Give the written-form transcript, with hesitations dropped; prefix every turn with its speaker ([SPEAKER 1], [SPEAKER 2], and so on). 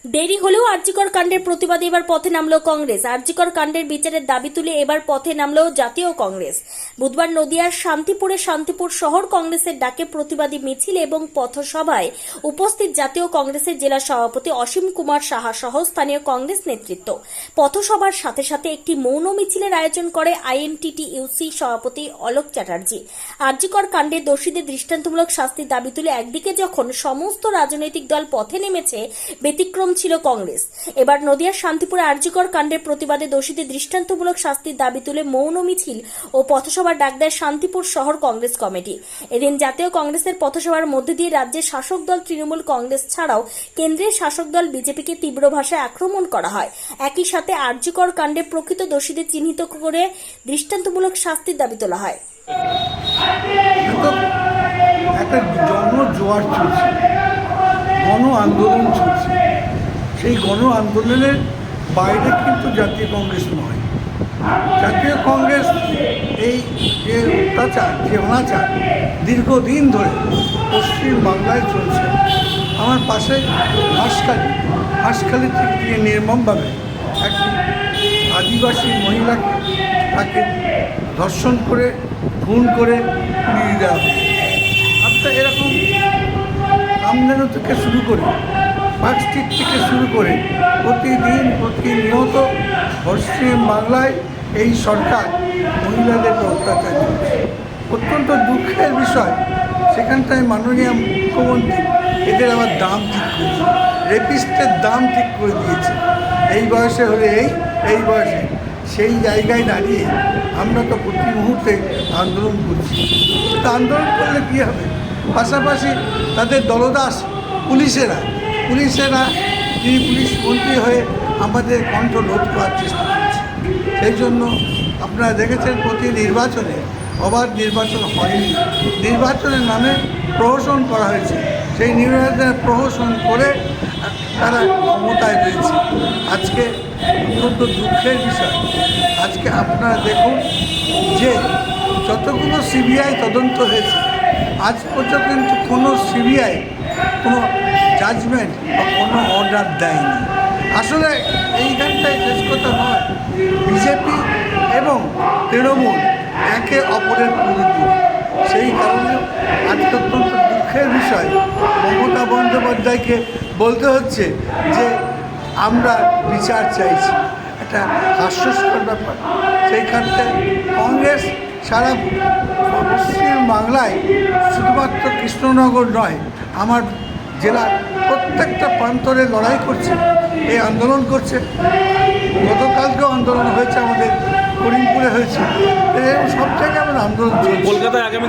[SPEAKER 1] দেরি হলেও আরজিকর কাণ্ডের প্রতিবাদে এবার পথে নামল কংগ্রেস। আরজিকর কাণ্ডের বিচারের দাবি তুলে এবার পথে নামল জাতীয় কংগ্রেস। বুধবার নদিয়ার শান্তিপুরে শান্তিপুর শহর কংগ্রেসের ডাকে প্রতিবাদী মিছিল এবং পথসভায় উপস্থিত জাতীয় কংগ্রেসের জেলা সভাপতি অসীম কুমার সাহা সহ স্থানীয় কংগ্রেস নেতৃত্ব। পথসভার সাথে সাথে একটি মৌন মিছিলের আয়োজন করে আইএনটিটিইউসি সভাপতি অলোক চ্যাটার্জি। আরজিকর কাণ্ডে দোষীদের দৃষ্টান্তমূলক শাস্তির দাবি তুলে একদিকে যখন সমস্ত রাজনৈতিক দল পথে নেমেছে, ব্যতিক্রম ছিল কংগ্রেস। এবার নদিয়ার শান্তিপুরে আরজিকর কাণ্ডের প্রতিবাদে দোষীদের দৃষ্টান্তমূলক শাস্তির দাবি তুলে মৌন মিছিল ও পথসভার ডাক দেয় শান্তিপুর শহর কংগ্রেস কমিটি। এদিন জাতীয় কংগ্রেসের পথসভার মধ্যে দিয়ে রাজ্যের শাসক দল তৃণমূল কংগ্রেস ছাড়াও কেন্দ্রের শাসক দল বিজেপিকে তীব্র ভাষায় আক্রমণ করা হয়। একই সাথে আরজিকর কাণ্ডে প্রকৃত দোষীদের চিহ্নিত করে দৃষ্টান্তমূলক শাস্তির দাবি তোলা হয়।
[SPEAKER 2] একটা জনজোয়ার চলছে, গণ আন্দোলন চলছে। সেই গণ আন্দোলনের বাইরে কিন্তু জাতীয় কংগ্রেস নয়। জাতীয় কংগ্রেস এই যে অত্যাচার, যে অনাচার দীর্ঘদিন ধরে পশ্চিম বাংলায় চলছে। আমার পাশে হাঁসখালি থেকে নির্মমভাবে এক আদিবাসী মহিলাকে তাকে ধর্ষণ করে খুন করে পুড়িয়ে দেওয়া হয়। আপনার এরকম আমদানি থেকে শুরু করে পার্ক স্ট্রিট থেকে শুরু করে প্রতিনিয়ত পশ্চিম বাংলায় এই সরকার মহিলাদের অত্যাচার করছে। অত্যন্ত দুঃখের বিষয়, সেখানটায় মাননীয় মুখ্যমন্ত্রী এদের আবার দাম ঠিক করেছে, রেপিস্টের দাম ঠিক করে দিয়েছে। এই বয়সে হলে এই বয়সে সেই জায়গায় দাঁড়িয়ে আমরা তো প্রতি মুহূর্তে আন্দোলন করছি। তা আন্দোলন করলে কী হবে? পাশাপাশি তাদের দলদাস পুলিশেরা যিনি পুলিশ মন্ত্রী হয়ে আমাদের কণ্ঠ রোধ করার চেষ্টা করছে। সেই জন্য আপনারা দেখেছেন প্রতি নির্বাচনে অবাধ নির্বাচন হয়নি, নির্বাচনের নামে প্রহসন করা হয়েছে। সেই নির্বাচনের প্রহসন করে তারা ক্ষমতায় রয়েছে। আজকে অত্যন্ত দুঃখের বিষয়, আজকে আপনারা দেখুন যে যতগুলো সিবিআই তদন্ত হয়েছে আজ পর্যন্ত কিন্তু কোনো সিবিআই কোনো জাজমেন্ট বা কোনো অর্ডার দেয়নি। আসলে এইখানটায় শেষ কথা নয়, বিজেপি এবং তৃণমূল একে অপরের বিরুদ্ধ। সেই কারণে আজকে অত্যন্ত দুঃখের বিষয় মমতা বন্দ্যোপাধ্যায়কে বলতে হচ্ছে যে আমরা বিচার চাইছি। একটা হাস্যস্কর ব্যাপার। সেইখানটায় কংগ্রেস সারা পশ্চিম বাংলায় শুধুমাত্র কৃষ্ণনগর নয়, আমার জেলার প্রত্যেকটা প্রান্তরে লড়াই করছে, এই আন্দোলন করছে। গতকালকেও আন্দোলন হয়েছে, আমাদের করিমপুরে হয়েছে, সব জায়গায় আমাদের আন্দোলন চলছে।
[SPEAKER 3] কলকাতায় আগামী